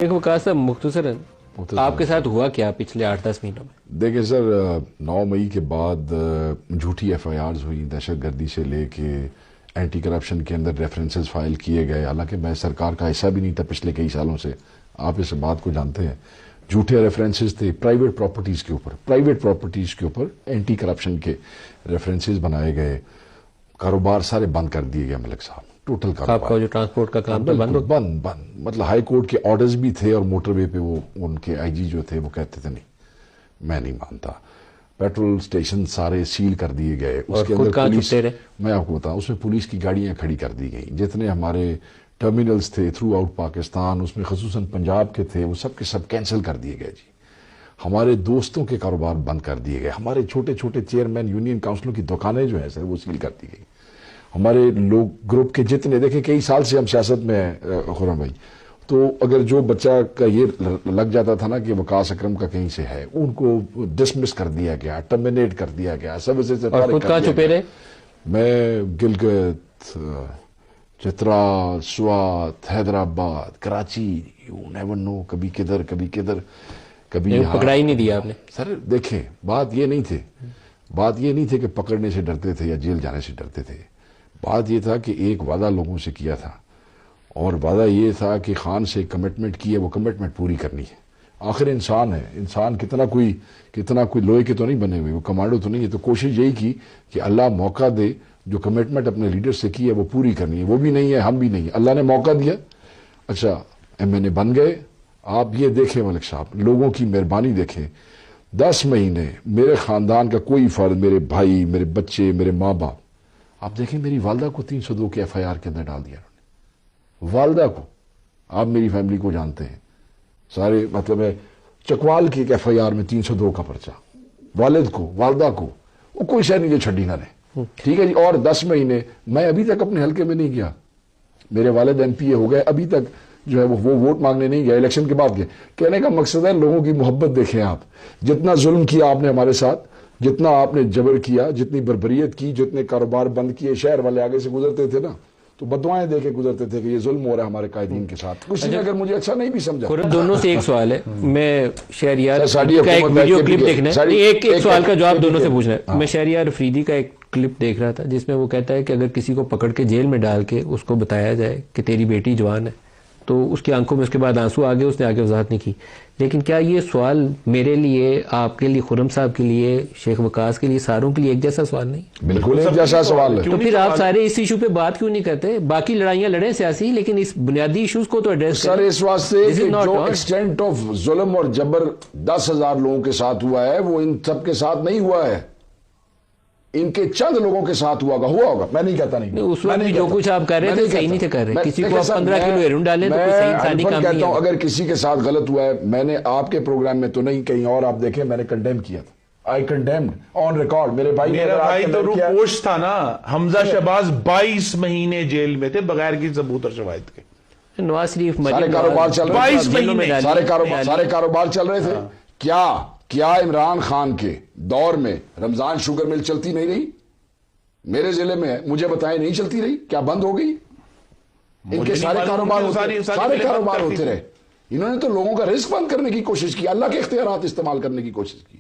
ایک وقاص صاحب مختصراً آپ کے ساتھ ہوا کیا پچھلے 8-10 مہینوں میں؟ دیکھیں سر، 9 مئی کے بعد جھوٹی ایف آئی آرز ہوئی، دہشت گردی سے لے کے اینٹی کرپشن کے اندر ریفرنسز فائل کیے گئے، حالانکہ میں سرکار کا حصہ بھی نہیں تھا پچھلے کئی سالوں سے، آپ اس بات کو جانتے ہیں۔ جھوٹے ریفرنسز تھے پرائیویٹ پراپرٹیز کے اوپر اینٹی کرپشن کے ریفرنسز بنائے گئے، کاروبار سارے بند کر دیے گئے ملک صاحب، ٹوٹل کاروبار۔ آپ کا جو ٹرانسپورٹ کا کام تھا بند مطلب ہائی کورٹ کے آرڈرز بھی تھے، اور موٹر وے پہ وہ ان کے آئی جی جو تھے وہ کہتے تھے نہیں، میں نہیں مانتا۔ پیٹرول سٹیشن سارے سیل کر دیے گئے، اس کے اندر پولیس، میں آپ کو بتاؤں، اس میں پولیس کی گاڑیاں کھڑی کر دی گئیں، جتنے ہمارے ٹرمینلز تھے تھرو آؤٹ پاکستان، اس میں خصوصاً پنجاب کے تھے، وہ سب کے سب کینسل کر دیے گئے جی۔ ہمارے دوستوں کے کاروبار بند کر دیے گئے، ہمارے چھوٹے چھوٹے چیئرمین یونین کاؤنسلوں کی دکانیں جو ہیں سر وہ سیل کر دی گئی، ہمارے لوگ گروپ کے جتنے، دیکھیں کئی سال سے ہم سیاست میں ہیں خرم بھائی، تو اگر جو بچہ کا یہ لگ جاتا تھا نا کہ وقاص اکرم کا کہیں سے ہے، ان کو ڈسمس کر دیا گیا، ٹرمینیٹ کر دیا گیا، سب سے خود کہاں چھپے رہے؟ میں Gilgit, Chitral, Swat, Hyderabad, Karachi, you never know, کبھی کدھر کبھی کدھر، کبھی یہاں۔ پکڑا ہی نہیں دیا آپ نے؟ سر دیکھیں، بات یہ نہیں تھی کہ پکڑنے سے ڈرتے تھے یا جیل جانے سے ڈرتے تھے، بات یہ تھا کہ ایک وعدہ لوگوں سے کیا تھا، اور وعدہ یہ تھا کہ خان سے کمٹمنٹ کی ہے، وہ کمٹمنٹ پوری کرنی ہے۔ آخر انسان ہے، انسان کتنا کوئی لوہے کے تو نہیں بنے ہوئے، وہ کمانڈو تو نہیں ہے، تو کوشش یہی کی کہ اللہ موقع دے، جو کمٹمنٹ اپنے لیڈر سے کی ہے وہ پوری کرنی ہے۔ وہ بھی نہیں ہے، ہم بھی نہیں ہے، اللہ نے موقع دیا، اچھا ایم این اے بن گئے۔ آپ یہ دیکھیں ملک صاحب، لوگوں کی مہربانی دیکھیں، 10 مہینے میرے خاندان کا کوئی فرد، میرے بھائی، میرے بچے، میرے ماں باپ، آپ دیکھیں میری والدہ کو 302 کے ایف آئی آر کے اندر ڈال دیا انہوں نے، والدہ کو، آپ میری فیملی کو جانتے ہیں سارے، مطلب ہے چکوال کی ایک ایف آئی آر میں 302 کا پرچہ، والد کو، والدہ کو، وہ کوئی شے نہیں جو چھڈی نہ رہے، ٹھیک ہے جی۔ اور 10 مہینے میں ابھی تک اپنے حلقے میں نہیں گیا، میرے والد ایم پی اے ہو گئے، ابھی تک جو ہے وہ ووٹ مانگنے نہیں گیا، الیکشن کے بعد گئے۔ کہنے کا مقصد ہے لوگوں کی محبت دیکھیں آپ، جتنا ظلم کیا آپ نے ہمارے ساتھ، جتنا آپ نے جبر کیا، جتنی بربریت کی، جتنے کاروبار بند کیے، شہر والے آگے سے گزرتے تھے نا تو بدوائیں دے کے گزرتے تھے کہ یہ ظلم ہو رہا ہے ہمارے قائدین کے ساتھ، کچھ نے اگر مجھے اچھا نہیں بھی سمجھا۔ دونوں سے ایک سوال ہے، میں شہریار کا ایک ویڈیو کلپ دیکھنا ہے، ایک سوال کا جواب دونوں سے پوچھنا ہے۔ میں شہریار افریدی کا ایک کلپ دیکھ رہا تھا جس میں وہ کہتا ہے کہ اگر کسی کو پکڑ کے جیل میں ڈال کے اس کو بتایا جائے کہ تیری بیٹی جوان ہے تو اس کی آنکھوں میں اس کے بعد آنسو آگے، اس نے آگے وضاحت نہیں کی۔ لیکن کیا یہ سوال میرے لیے، آپ کے لیے، خرم صاحب کے لیے، شیخ وقاص کے لیے، ساروں کے لیے ایک جیسا سوال نہیں؟ بالکل ایک جیسا سوال ہے۔ تو پھر آپ سارے اس ایشو پہ بات کیوں نہیں کرتے؟ باقی لڑائیاں لڑیں سیاسی، لیکن اس بنیادی ایشوز کو تو ایڈریس کریں۔ سر اس واسطے کہ جو ایکسٹینٹ آف ظلم اور جبر 10,000 لوگوں کے ساتھ ہوا ہے وہ ان سب کے ساتھ نہیں ہوا ہے، ان کے چند لوگوں کے ساتھ ہوا ہوگا، میں نہیں کہتا نہیں، اس وقت جو کچھ آپ کر رہے تھے صحیح نہیں تھے کر رہے، کسی کو آپ 15 کلو ہیروئن ڈالیں تو کوئی صحیح انسانی کام نہیں ہے۔ اگر کسی کے ساتھ غلط ہوا ہے، میں نے آپ کے پروگرام میں تو نہیں، کہیں اور آپ دیکھیں میں نے کنڈیم کیا تھا، آئی کنڈیمڈ آن ریکارڈ۔ میرے بھائی تو روپوش تھا نا، حمزہ شہباز 22 مہینے جیل میں تھے بغیر کی ثبوت اور شواہد کے، نواز شریف سارے کاروبار چل رہے تھے، 22 مہینے سارے کاروبار چل رہے تھے۔ کیا عمران خان کے دور میں رمضان شوگر مل چلتی نہیں رہی؟ میرے ضلع میں مجھے بتائیں نہیں چلتی رہی، کیا بند ہو گئی؟ ان کے سارے کاروبار ہوتے رہے، انہوں نے تو لوگوں کا رزق بند کرنے کی کوشش کی، اللہ کے اختیارات استعمال کرنے کی کوشش کی،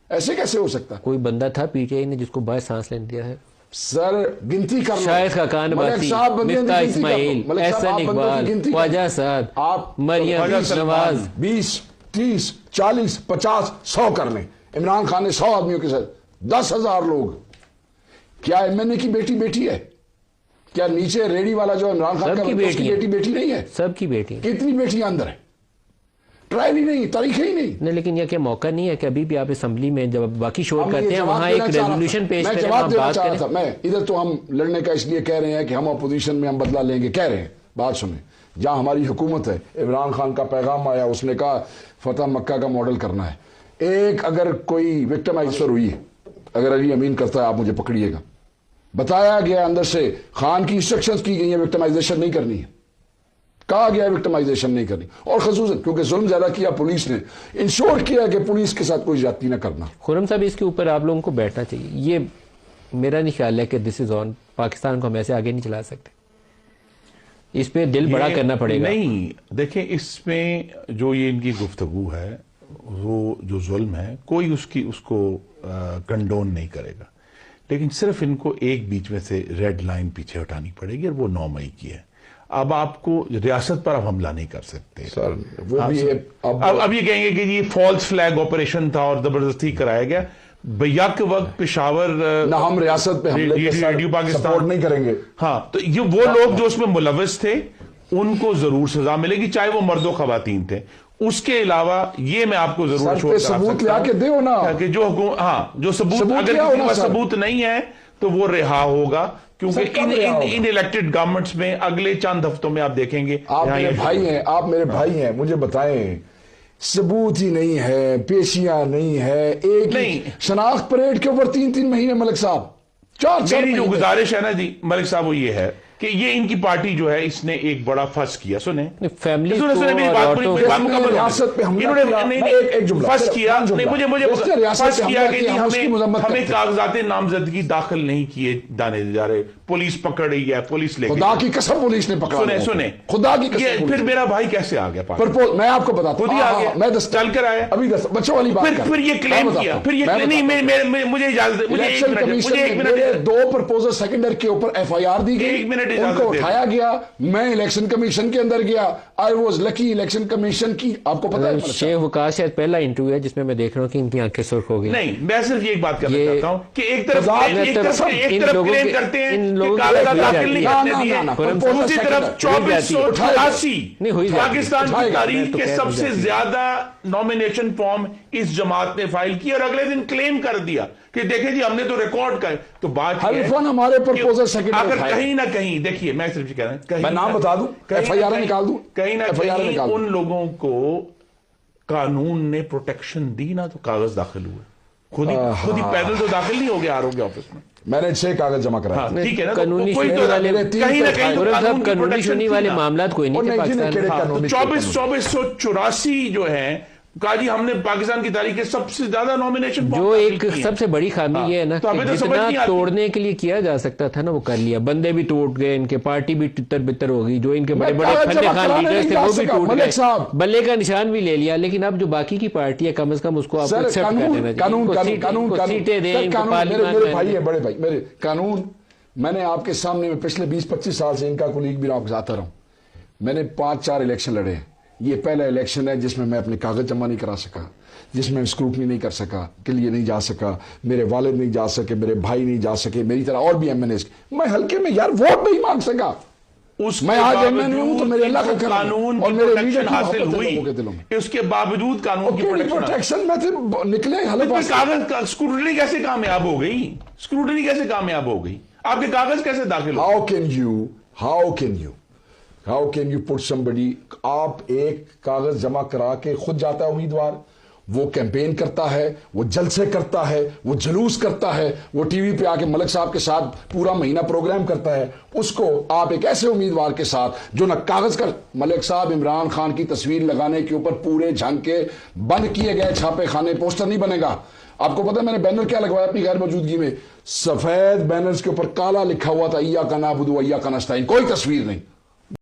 ایسے کیسے ہو سکتا؟ کوئی بندہ تھا پی ٹی آئی نے جس کو باعث سانس لینے دیا ہے؟ سر گنتی کر لو، شاہد خاقان باسی، مفتاح اسماعیل، احسن اقبال، خواجہ سعد، مریم نواز، 20 30 40 50 100 کر لیں، عمران خان نے 100 آدمیوں کے ساتھ 10,000 لوگ۔ کیا ایم این اے کی بیٹی ہے؟ کیا نیچے ریڈی والا جو عمران خان کا بیٹی نہیں ہے؟ سب کی بیٹی، کتنی بیٹیاں اندر ہیں؟ ٹرائل ہی نہیں، تاریخ ہی نہیں۔ لیکن یہ کیا موقع نہیں ہے کہ ابھی بھی آپ اسمبلی میں جب باقی شور کرتے ہیں وہاں ایک ریزولوشن پیش کریں، وہاں بات کریں؟ میں ادھر تو ہم لڑنے کا اس لیے کہہ رہے ہیں کہ ہم اپوزیشن میں ہم بدلہ لیں گے، کہہ رہے ہیں، بات سنیں، جہاں ہماری حکومت ہے، عمران خان کا پیغام آیا، اس نے کہا فتح مکہ کا ماڈل کرنا ہے۔ ایک اگر کوئی وکٹمائز ہوئی ہے، اگر علی امین کرتا ہے آپ مجھے پکڑیے گا، بتایا گیا اندر سے خان کی انسٹرکشنز کی گئی ہیں وکٹمائزیشن نہیں کرنی ہے، کہا گیا وکٹمائزیشن نہیں کرنی، اور خصوصاً کیونکہ ظلم زیادہ کیا پولیس نے، انشور کیا کہ پولیس کے ساتھ کوئی زیادتی نہ کرنا۔ خرم صاحب اس کے اوپر آپ لوگوں کو بیٹھنا چاہیے، یہ میرا نہیں خیال ہے کہ دس از آن، پاکستان کو ہم ایسے آگے نہیں چلا سکتے۔ اس پہ دل بڑا کرنا پڑے گا. نہیں دیکھیں اس میں جو یہ ان کی گفتگو ہے وہ جو ظلم ہے کوئی اس کو کنڈون نہیں کرے گا، لیکن صرف ان کو ایک بیچ میں سے ریڈ لائن پیچھے ہٹانی پڑے گی اور وہ 9 مئی کی ہے. اب آپ کو ریاست پر اب حملہ نہیں کر سکتے سر، وہ بھی اب یہ کہیں گے کہ یہ فالس فلیگ آپریشن تھا اور زبردستی کرایا گیا. بیک وقت پشاور نہ ہم ریاست پہ ریڈیو پاکستان نہیں کریں گے. ہاں تو یہ وہ لوگ جو اس میں ملوث تھے ان کو ضرور سزا ملے گی، چاہے وہ مرد و خواتین تھے. اس کے علاوہ یہ میں آپ کو ضرور ثبوت لیا کے دیو نا کہ جو حکومت جو ثبوت اگر کسی کے پاس ثبوت نہیں ہے تو وہ رہا ہوگا، کیونکہ ان الیکٹڈ گورنمنٹس میں اگلے چند ہفتوں میں آپ دیکھیں گے. آپ میرے بھائی ہیں، مجھے بتائیں ثبوت ہی نہیں ہے، پیشیاں نہیں ہے، ایک شناخت پریڈ کے اوپر 3 مہینے ملک صاحب 4 میری جو گزارش ہے نا جی ملک صاحب وہ یہ ہے کہ یہ ان کی پارٹی جو ہے اس نے ایک بڑا فرض کیا. سنیں فیملی ہمیں کاغذات نامزدگی داخل نہیں کیے جانے جا رہے، پولیس پکڑ رہی ہے، پولیس لے خدا کی قسم پولیس نے پکڑا. سنیں خدا کی قسم پھر میرا بھائی کیسے آ گیا پاکستان؟ میں آپ کو بتاتا ہوں، میں چل کر آیا ابھی بچوں والی بات. پھر یہ کلیم کیا، پھر یہ نہیں مجھے اجازت، مجھے ایک منٹ 2 پرپوزل سیکنڈر کے اوپر FIR دی گئی، ان کو اٹھایا گیا. میں الیکشن کمیشن کے اندر گیا، I was lucky. Election commission کی آپ کو پتا ہے شیخ وقاص شاید پہلا انٹرویو ہے جس میں دیکھ رہا ہوں کہ ان کی آنکھیں سرخ ہو گئی. نہیں میں صرف یہ ایک بات کرنا چاہتا ہوں کہ ایک طرف کلیم کرتے ہیں کہ کاغذات داخل نہیں کرنے دیے، دوسری طرف 2488 پاکستان کی تاریخ کے سب سے زیادہ نامینیشن فارم اس جماعت نے فائل کی اور اگلے دن کلیم کر دیا کہ دیکھیں جی ہم نے تو ریکارڈ کر. تو بات ہمارے پرپوزل سیکنڈر اگر کہیں نہ کہیں دیکھیے میں صرف کہہ رہا ہوں، میں نام بتا دوں، FIR نکال دوں، کہیں نہ کہیں ان لوگوں کو قانون نے پروٹیکشن دی نا تو کاغذ داخل ہوئے. خود ہی پیدل تو داخل نہیں ہو گیا آروگیہ آفس میں. میں نے 6 کاغذ جمع کرائے. ٹھیک ہے نا، قانونی شنی والے معاملات کوئی نہیں تھے پاکستان. 2484 جو ہے کہا جی ہم نے پاکستان کی تاریخ کے سب سے زیادہ نامینیشن جو ایک سب سے بڑی خامی یہ ہے نا کہ جتنا توڑنے کے لیے کیا جا سکتا تھا نا وہ کر لیا. بندے بھی ٹوٹ گئے، ان کے پارٹی بھی تتر بتر ہو گئی، جو ان کے بڑے بڑے فندے خان لیڈرز تھے وہ بھی ٹوٹ گئے، بلے کا نشان بھی لے لیا. لیکن اب جو باقی کی پارٹی ہے کم از کم اس کو آپ ایکسپٹ کر دینا چاہیے، سیٹیں دیں ان کو پارلیمان میں. بھائی ہے بڑے بھائی میرے قانون، میں نے آپ کے سامنے میں پچھلے 20-25 سال سے ان کا کولیگ بھی آپ آتا رہا ہوں. میں نے 5-4 الیکشن لڑے. یہ پہلا الیکشن ہے جس میں میں اپنے کاغذ جمع نہیں کرا سکا، جس میں اسکروٹنی نہیں کر سکا، کے لیے نہیں جا سکا، میرے والد نہیں جا سکے، میرے بھائی نہیں جا سکے، میری طرح اور بھی MNAs. میں ہلکے میں یار ووٹ نہیں مانگ سکا. میں آج MNA ہوں تو میرے اللہ کا قانون کی پروٹیکشن حاصل ہوئی، اس کے باوجود قانون کی پروٹیکشن میں سے نکلے. کاغذ اسکروٹنی کیسے کامیاب ہو گئی؟ اسکروٹنی کیسے کامیاب ہو گئی؟ آپ کے کاغذ کیسے داخل ہو؟ How can you put somebody؟ آپ ایک کاغذ جمع کرا کے خود جاتا ہے امیدوار، وہ کیمپین کرتا ہے، وہ جلسے کرتا ہے، وہ جلوس کرتا ہے، وہ ٹی وی پہ آ کے ملک صاحب کے ساتھ پورا مہینہ پروگرام کرتا ہے. اس کو آپ ایک ایسے امیدوار کے ساتھ جو نہ کاغذ کا، ملک صاحب عمران خان کی تصویر لگانے کے اوپر پورے جھنگ کے بند کیے گئے چھاپے خانے، پوسٹر نہیں بنے گا. آپ کو پتا ہے میں نے بینر کیا لگوایا اپنی غیر موجودگی میں؟ سفید بینرز کے اوپر کالا لکھا ہوا تھا ایاک نعبد و ایاک نستعین، کوئی تصویر نہیں.